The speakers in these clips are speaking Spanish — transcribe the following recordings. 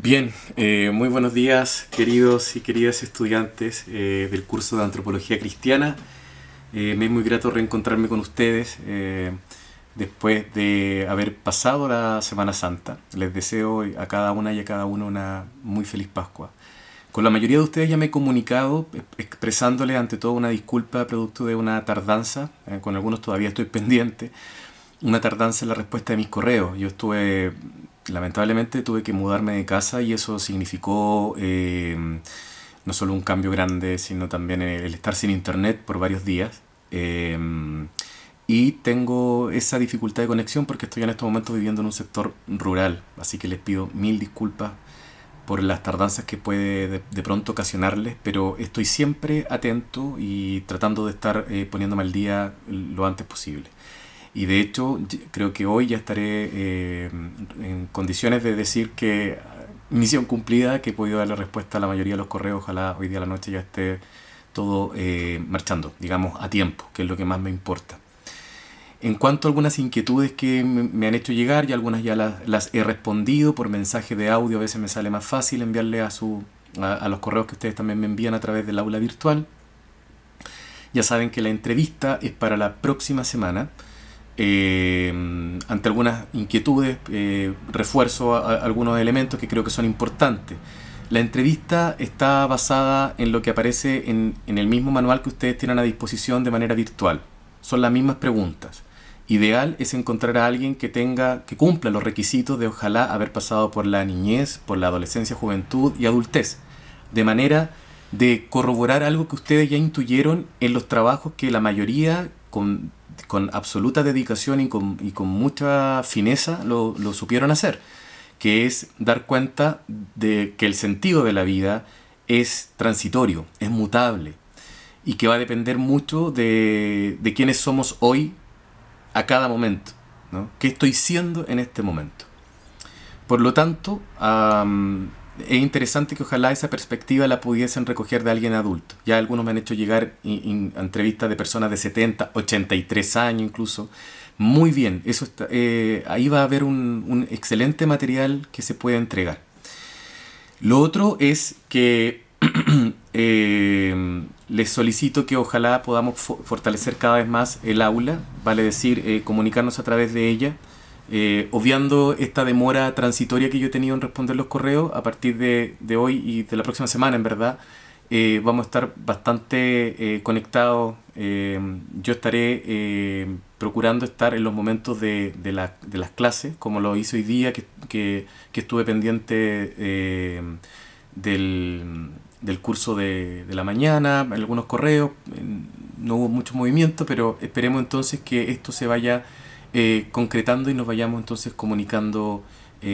Bien, muy buenos días queridos y queridas estudiantes del curso de Antropología Cristiana. Me es muy grato reencontrarme con ustedes después de haber pasado la Semana Santa. Les deseo a cada una y a cada uno una muy feliz Pascua. Con la mayoría de ustedes ya me he comunicado expresándoles ante todo una disculpa producto de una tardanza. Con algunos todavía estoy pendiente. Una tardanza en la respuesta de mis correos. Lamentablemente tuve que mudarme de casa y eso significó no solo un cambio grande, sino también el estar sin internet por varios días. Y tengo esa dificultad de conexión porque estoy en estos momentos viviendo en un sector rural, así que les pido mil disculpas por las tardanzas que puede de pronto ocasionarles, pero estoy siempre atento y tratando de estar poniéndome al día lo antes posible. Y de hecho, creo que hoy ya estaré en condiciones de decir que misión cumplida, que he podido darle respuesta a la mayoría de los correos. Ojalá hoy día a la noche ya esté todo marchando, digamos, a tiempo, que es lo que más me importa. En cuanto a algunas inquietudes que me han hecho llegar, y algunas ya las he respondido por mensaje de audio, a veces me sale más fácil enviarle a los correos que ustedes también me envían a través del aula virtual. Ya saben que la entrevista es para la próxima semana. Ante algunas inquietudes, refuerzo algunos elementos que creo que son importantes. La entrevista está basada en lo que aparece en el mismo manual que ustedes tienen a disposición de manera virtual. Son las mismas preguntas. Ideal es encontrar a alguien que cumpla los requisitos de ojalá haber pasado por la niñez, por la adolescencia, juventud y adultez, de manera de corroborar algo que ustedes ya intuyeron en los trabajos que la mayoría con absoluta dedicación y con mucha fineza lo supieron hacer, que es dar cuenta de que el sentido de la vida es transitorio, es mutable y que va a depender mucho de quiénes somos hoy a cada momento, ¿no? ¿Qué estoy siendo en este momento? Por lo tanto, es interesante que ojalá esa perspectiva la pudiesen recoger de alguien adulto. Ya algunos me han hecho llegar a entrevistas de personas de 70, 83 años incluso. Muy bien, ahí va a haber un excelente material que se puede entregar. Lo otro es que les solicito que ojalá podamos fortalecer cada vez más el aula, vale decir, comunicarnos a través de ella, obviando esta demora transitoria que yo he tenido en responder los correos. A partir de hoy y de la próxima semana, en verdad, vamos a estar bastante conectados. Yo estaré procurando estar en los momentos de las clases, como lo hice hoy día, que estuve pendiente del curso de la mañana, algunos correos. No hubo mucho movimiento, pero esperemos entonces que esto se vaya concretando y nos vayamos entonces comunicando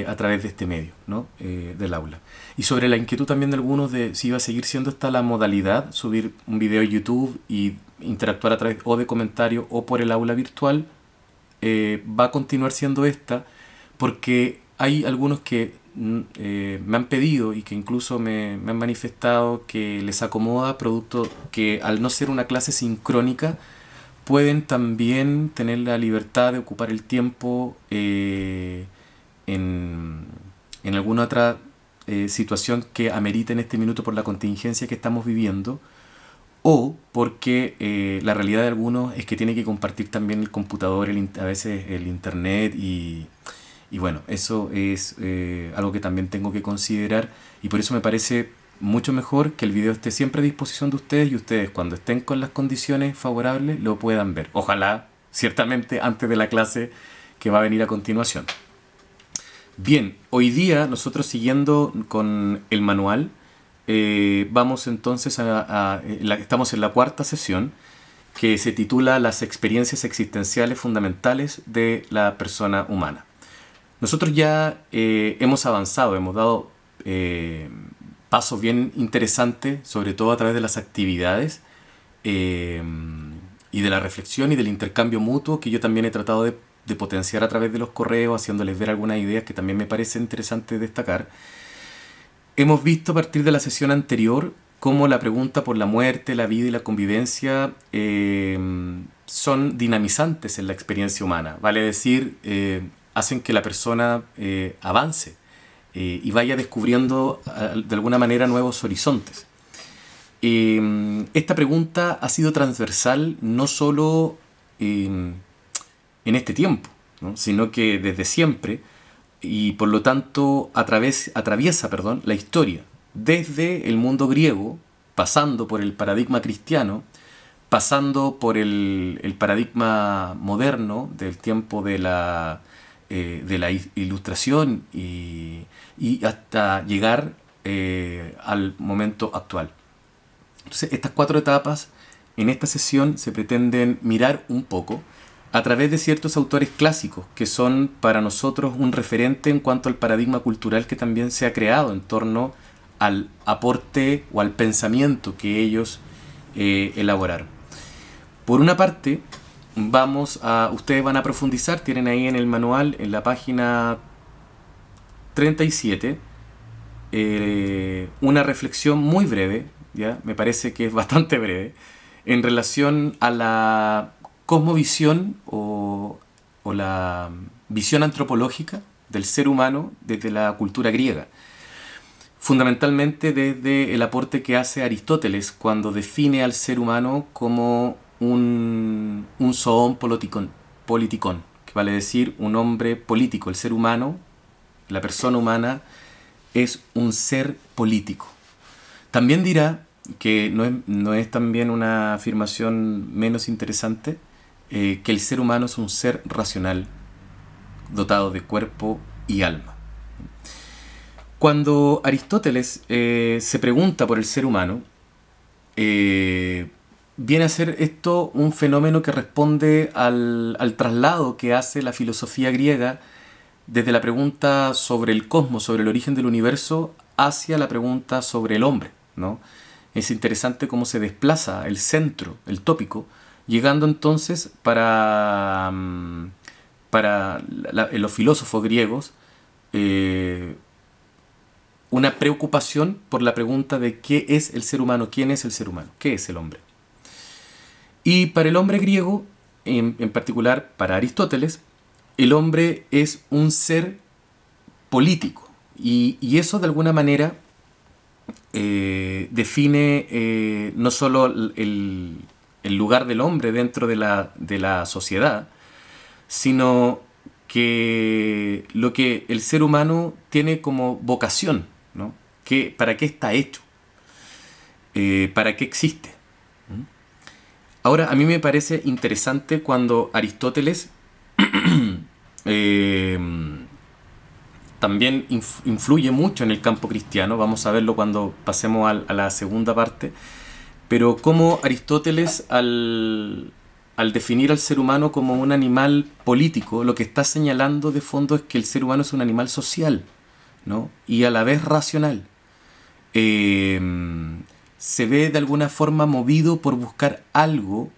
a través de este medio, ¿no? Del aula. Y sobre la inquietud también de algunos de si iba a seguir siendo esta la modalidad, subir un video a YouTube y interactuar a través o de comentarios o por el aula virtual, va a continuar siendo esta, porque hay algunos que me han pedido y que incluso me han manifestado que les acomoda, producto que al no ser una clase sincrónica, pueden también tener la libertad de ocupar el tiempo en, en alguna otra situación que amerite en este minuto por la contingencia que estamos viviendo, o porque la realidad de algunos es que tiene que compartir también el computador, a veces el internet, y bueno, eso es algo que también tengo que considerar, y por eso me parece mucho mejor que el video esté siempre a disposición de ustedes, y ustedes cuando estén con las condiciones favorables lo puedan ver. Ojalá, ciertamente, antes de la clase que va a venir a continuación. Bien, hoy día nosotros, siguiendo con el manual, vamos entonces estamos en la cuarta sesión, que se titula Las experiencias existenciales fundamentales de la persona humana. Nosotros ya hemos avanzado, hemos dado pasos bien interesantes, sobre todo a través de las actividades eh, y de la reflexión y del intercambio mutuo, que yo también he tratado de potenciar a través de los correos, haciéndoles ver algunas ideas que también me parece interesante destacar. Hemos visto a partir de la sesión anterior cómo la pregunta por la muerte, la vida y la convivencia son dinamizantes en la experiencia humana. Vale decir, hacen que la persona avance y vaya descubriendo de alguna manera nuevos horizontes. Esta pregunta ha sido transversal no solo en este tiempo, ¿no? Sino que desde siempre, y por lo tanto atraviesa la historia, desde el mundo griego, pasando por el paradigma cristiano, pasando por el paradigma moderno del tiempo de la Ilustración y hasta llegar al momento actual. Entonces, estas 4 etapas en esta sesión se pretenden mirar un poco a través de ciertos autores clásicos que son para nosotros un referente en cuanto al paradigma cultural que también se ha creado en torno al aporte o al pensamiento que ellos elaboraron. Por una parte, ustedes van a profundizar, tienen ahí en el manual, en la página 37, una reflexión muy breve, ¿ya? Me parece que es bastante breve, en relación a la cosmovisión o la visión antropológica del ser humano desde la cultura griega. Fundamentalmente desde el aporte que hace Aristóteles cuando define al ser humano como un zoon politikon, que vale decir un hombre político. El ser humano, la persona humana, es un ser político. También dirá, que no es también una afirmación menos interesante, que el ser humano es un ser racional, dotado de cuerpo y alma. Cuando Aristóteles se pregunta por el ser humano, viene a ser esto un fenómeno que responde al traslado que hace la filosofía griega desde la pregunta sobre el cosmos, sobre el origen del universo, hacia la pregunta sobre el hombre, ¿no? Es interesante cómo se desplaza el centro, el tópico, llegando entonces para los filósofos griegos una preocupación por la pregunta de qué es el ser humano, quién es el ser humano, qué es el hombre. Y para el hombre griego, en particular para Aristóteles, el hombre es un ser político. Y eso de alguna manera define no solo el lugar del hombre dentro de la sociedad, sino que lo que el ser humano tiene como vocación, ¿no? ¿Para qué está hecho? ¿Para qué existe? Ahora, a mí me parece interesante cuando Aristóteles también influye mucho en el campo cristiano, vamos a verlo cuando pasemos a la segunda parte, pero cómo Aristóteles al definir al ser humano como un animal político, lo que está señalando de fondo es que el ser humano es un animal social, ¿no? Y a la vez racional. Se ve de alguna forma movido por buscar algo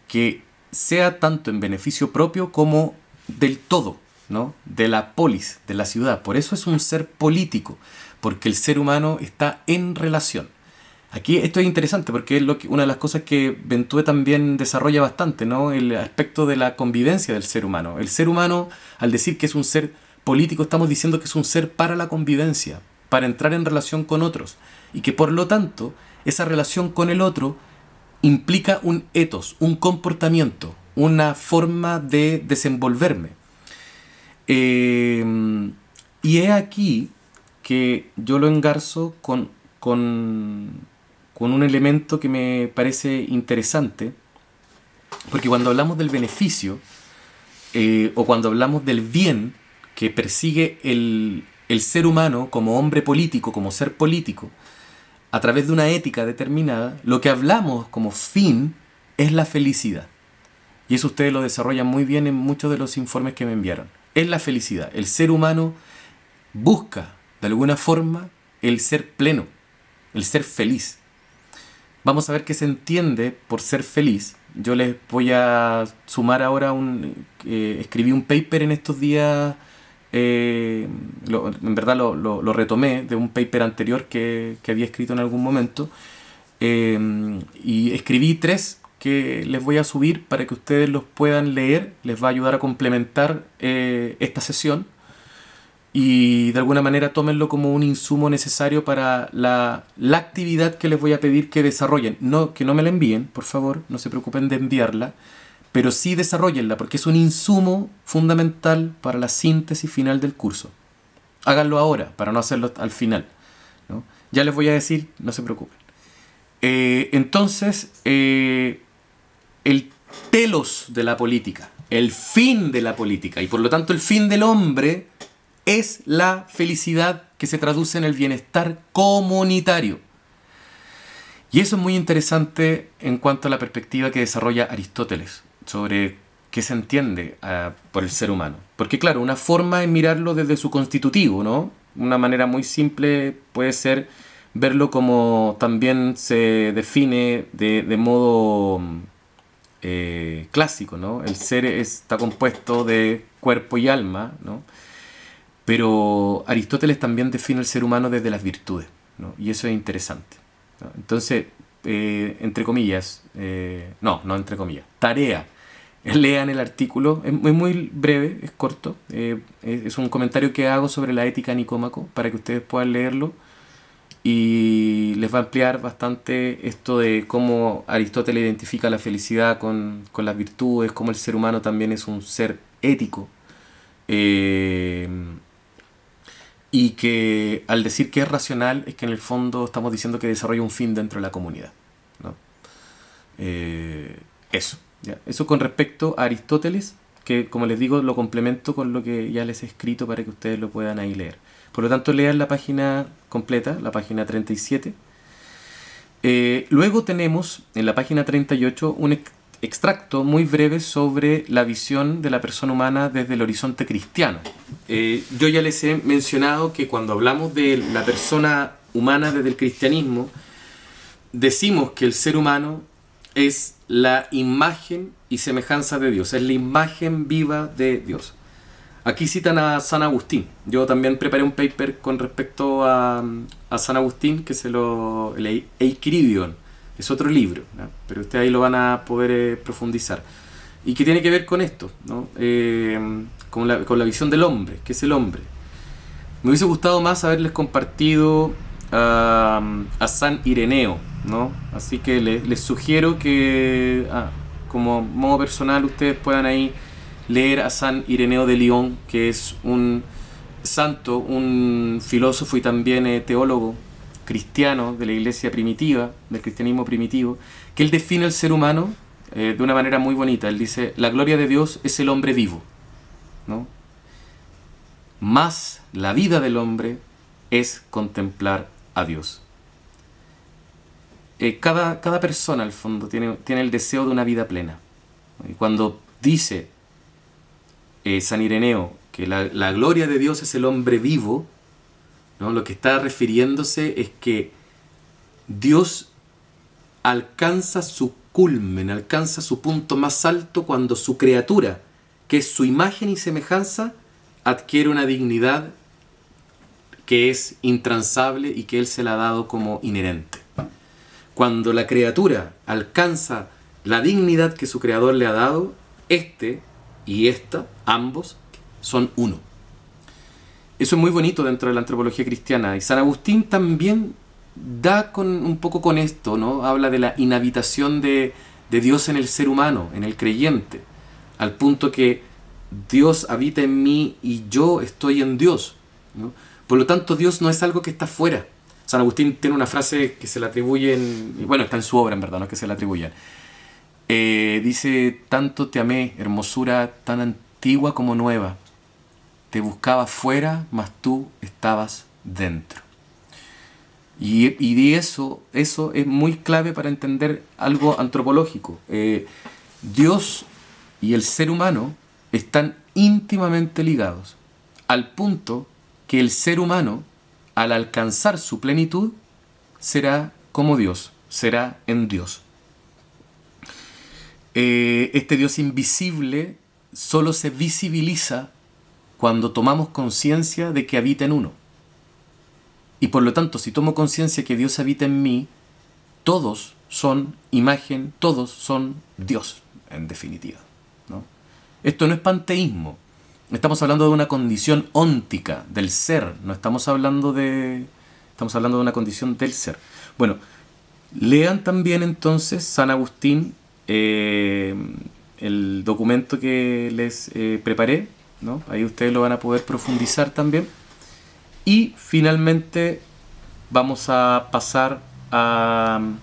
que sea tanto en beneficio propio como del todo, ¿no? De la polis, de la ciudad. Por eso es un ser político, porque el ser humano está en relación. Aquí esto es interesante porque es una de las cosas que Ventue también desarrolla bastante, ¿no? El aspecto de la convivencia del ser humano. El ser humano, al decir que es un ser político, estamos diciendo que es un ser para la convivencia, para entrar en relación con otros. Y que por lo tanto, esa relación con el otro implica un ethos, un comportamiento, una forma de desenvolverme. Y es aquí que yo lo engarzo con un elemento que me parece interesante, porque cuando hablamos del beneficio o cuando hablamos del bien que persigue el ser humano como hombre político, como ser político, a través de una ética determinada, lo que hablamos como fin es la felicidad. Y eso ustedes lo desarrollan muy bien en muchos de los informes que me enviaron. Es la felicidad. El ser humano busca, de alguna forma, el ser pleno, el ser feliz. Vamos a ver qué se entiende por ser feliz. Yo les voy a sumar ahora escribí un paper en estos días, en verdad lo retomé de un paper anterior que había escrito en algún momento, y escribí 3 que les voy a subir para que ustedes los puedan leer. Les va a ayudar a complementar esta sesión. y de alguna manera tómenlo como un insumo necesario para la actividad que les voy a pedir que desarrollen. No, que no me la envíen, por favor, no se preocupen de enviarla, pero sí desarrollenla, porque es un insumo fundamental para la síntesis final del curso. Háganlo ahora, para no hacerlo al final, ¿no? Ya les voy a decir, no se preocupen. Entonces, el telos de la política, el fin de la política, y por lo tanto el fin del hombre, es la felicidad que se traduce en el bienestar comunitario. Y eso es muy interesante en cuanto a la perspectiva que desarrolla Aristóteles sobre qué se entiende por el ser humano. Porque claro, una forma es mirarlo desde su constitutivo, ¿no? Una manera muy simple puede ser verlo como también se define de modo clásico, ¿no? El ser está compuesto de cuerpo y alma, ¿no? Pero Aristóteles también define el ser humano desde las virtudes, ¿no? Y eso es interesante, ¿no? Entonces, entre comillas, no entre comillas, tarea, lean el artículo, es muy breve, es corto, es un comentario que hago sobre la ética Nicómaco para que ustedes puedan leerlo y les va a ampliar bastante esto de cómo Aristóteles identifica la felicidad con las virtudes, cómo el ser humano también es un ser ético. Y que al decir que es racional es que en el fondo estamos diciendo que desarrolla un fin dentro de la comunidad, ¿no? Eso, ¿ya? Eso con respecto a Aristóteles, que como les digo lo complemento con lo que ya les he escrito para que ustedes lo puedan ahí leer. Por lo tanto, lean la página completa, la página 37. Luego tenemos en la página 38 un extracto muy breve sobre la visión de la persona humana desde el horizonte cristiano. Yo ya les he mencionado que cuando hablamos de la persona humana desde el cristianismo, decimos que el ser humano es la imagen y semejanza de Dios, es la imagen viva de Dios. Aquí citan a San Agustín. Yo también preparé un paper con respecto a San Agustín, que el Eicridion. Es otro libro, ¿no? Pero ustedes ahí lo van a poder profundizar. Y que tiene que ver con esto, ¿no? Con la visión del hombre, que es el hombre. Me hubiese gustado más haberles compartido a San Ireneo, ¿no? Así que les sugiero que, como modo personal, ustedes puedan ahí leer a San Ireneo de Lyon, que es un santo, un filósofo y también teólogo cristiano de la iglesia primitiva, del cristianismo primitivo, que él define el ser humano de una manera muy bonita. Él dice, la gloria de Dios es el hombre vivo, ¿no? Más la vida del hombre es contemplar a Dios. Cada persona, al fondo, tiene el deseo de una vida plena. Y cuando dice San Ireneo que la gloria de Dios es el hombre vivo, ¿no? Lo que está refiriéndose es que Dios alcanza su culmen, alcanza su punto más alto cuando su criatura, que es su imagen y semejanza, adquiere una dignidad que es intransable y que Él se la ha dado como inherente. Cuando la criatura alcanza la dignidad que su creador le ha dado, y esta, ambos, son uno. Eso es muy bonito dentro de la antropología cristiana. Y San Agustín también da un poco con esto, ¿no? Habla de la inhabitación de Dios en el ser humano, en el creyente, al punto que Dios habita en mí y yo estoy en Dios, ¿no? Por lo tanto, Dios no es algo que está fuera. San Agustín tiene una frase que se le atribuyen, y bueno, está en su obra en verdad, no es que se le atribuyan. Dice, tanto te amé, hermosura tan antigua como nueva. Te buscaba fuera, mas tú estabas dentro. Y eso es muy clave para entender algo antropológico. Dios y el ser humano están íntimamente ligados, al punto que el ser humano, al alcanzar su plenitud, será como Dios, será en Dios. Este Dios invisible solo se visibiliza cuando tomamos conciencia de que habita en uno. Y por lo tanto, si tomo conciencia que Dios habita en mí, todos son imagen, todos son Dios, en definitiva, ¿no? Esto no es panteísmo, Estamos hablando de una condición óntica del ser, no estamos hablando de... Estamos hablando de una condición del ser. Bueno, lean también entonces San Agustín, el documento que les preparé, ¿no? Ahí ustedes lo van a poder profundizar también. Y finalmente vamos a pasar al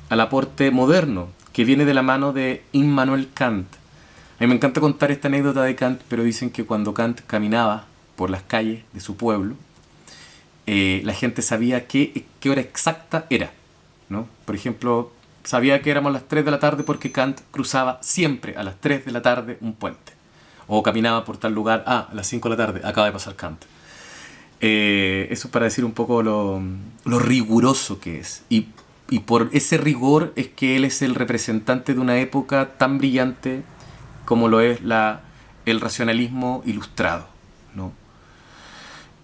aporte moderno, que viene de la mano de Immanuel Kant. A mí me encanta contar esta anécdota de Kant, pero dicen que cuando Kant caminaba por las calles de su pueblo, la gente sabía qué hora exacta era, ¿no? Por ejemplo, sabía que éramos las 3 de la tarde porque Kant cruzaba siempre a las 3 de la tarde un puente. O caminaba por tal lugar, a las 5 de la tarde, acaba de pasar Kant. Eso es para decir un poco lo riguroso que es. Y por ese rigor es que él es el representante de una época tan brillante como lo es el racionalismo ilustrado, ¿no?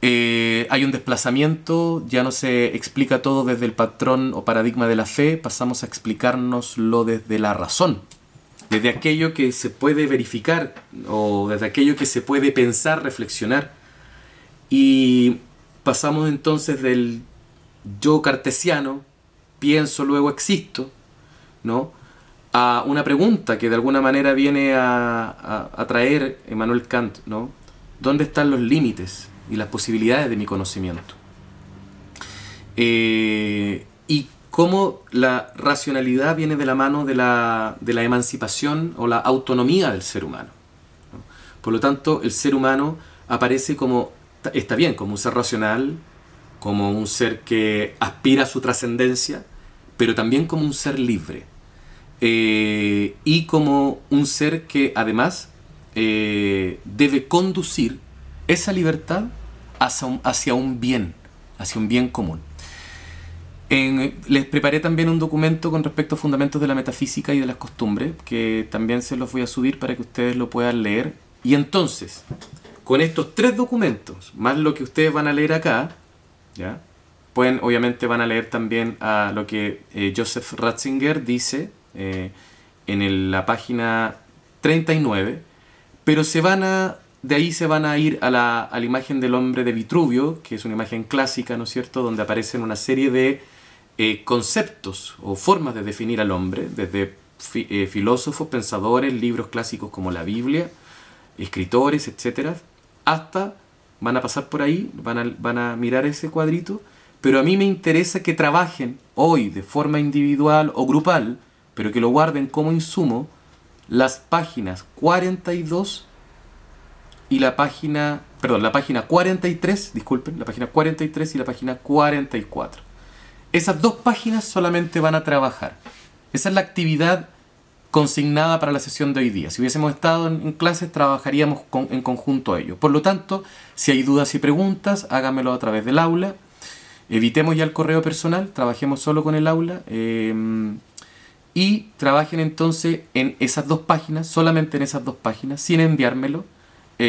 Hay un desplazamiento, ya no se explica todo desde el patrón o paradigma de la fe, pasamos a explicárnoslo desde la razón, desde aquello que se puede verificar o desde aquello que se puede pensar, reflexionar. Y pasamos entonces del yo cartesiano, pienso, luego existo, ¿no?, a una pregunta que de alguna manera viene a traer Immanuel Kant, ¿no? ¿Dónde están los límites y las posibilidades de mi conocimiento? Y cómo la racionalidad viene de la mano de la emancipación o la autonomía del ser humano, ¿no? Por lo tanto, el ser humano aparece como, está bien, como un ser racional, como un ser que aspira a su trascendencia, pero también como un ser libre. Y como un ser que además debe conducir esa libertad hacia un bien común. Les preparé también un documento con respecto a fundamentos de la metafísica y de las costumbres, que también se los voy a subir para que ustedes lo puedan leer. Y entonces, con estos 3 documentos, más lo que ustedes van a leer acá, ¿ya?, obviamente van a leer también a lo que Joseph Ratzinger dice en la página 39, pero de ahí se van a ir a la imagen del hombre de Vitruvio, que es una imagen clásica, ¿no es cierto?, donde aparecen una serie de conceptos o formas de definir al hombre, desde filósofos, pensadores, libros clásicos como la Biblia, escritores, etcétera, hasta van a pasar por ahí, van a mirar ese cuadrito, pero a mí me interesa que trabajen hoy de forma individual o grupal, pero que lo guarden como insumo, las páginas 42 y la página 43, disculpen, la página 43 y la página 44. Esas 2 páginas solamente van a trabajar. Esa es la actividad consignada para la sesión de hoy día. Si hubiésemos estado en clases, trabajaríamos en conjunto a ello. Por lo tanto, si hay dudas y preguntas, háganmelo a través del aula. Evitemos ya el correo personal, trabajemos solo con el aula. Y trabajen entonces en esas 2 páginas, solamente en esas 2 páginas, sin enviármelo. Yo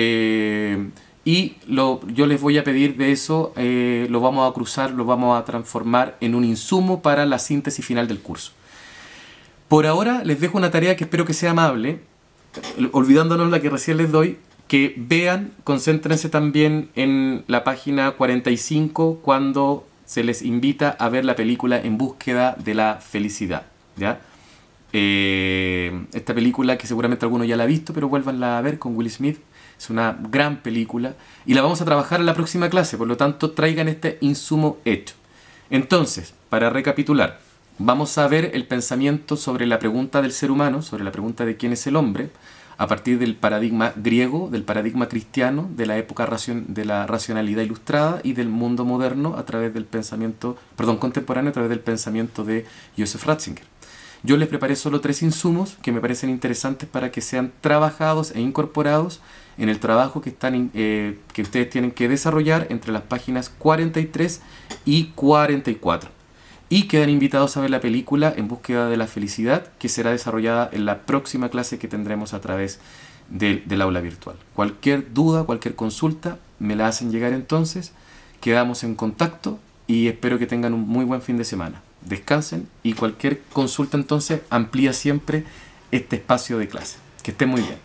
les voy a pedir de eso, lo vamos a cruzar, lo vamos a transformar en un insumo para la síntesis final del curso. Por ahora les dejo una tarea que espero que sea amable, olvidándonos la que recién les doy, que vean, concéntrense también en la página 45 cuando se les invita a ver la película En búsqueda de la felicidad, ¿ya? Esta película que seguramente alguno ya la ha visto, pero vuélvanla a ver, con Will Smith. Es una gran película y la vamos a trabajar en la próxima clase, por lo tanto traigan este insumo hecho. Entonces, para recapitular, vamos a ver el pensamiento sobre la pregunta del ser humano, sobre la pregunta de quién es el hombre, a partir del paradigma griego, del paradigma cristiano, de la época de la racionalidad ilustrada y del mundo moderno a través del pensamiento, contemporáneo, a través del pensamiento de Joseph Ratzinger. Yo les preparé solo 3 insumos que me parecen interesantes para que sean trabajados e incorporados en el trabajo que ustedes tienen que desarrollar entre las páginas 43 y 44. Y quedan invitados a ver la película En búsqueda de la felicidad, que será desarrollada en la próxima clase que tendremos a través del aula virtual. Cualquier duda, cualquier consulta, me la hacen llegar entonces. Quedamos en contacto y espero que tengan un muy buen fin de semana. Descansen y cualquier consulta entonces amplía siempre este espacio de clase. Que estén muy bien.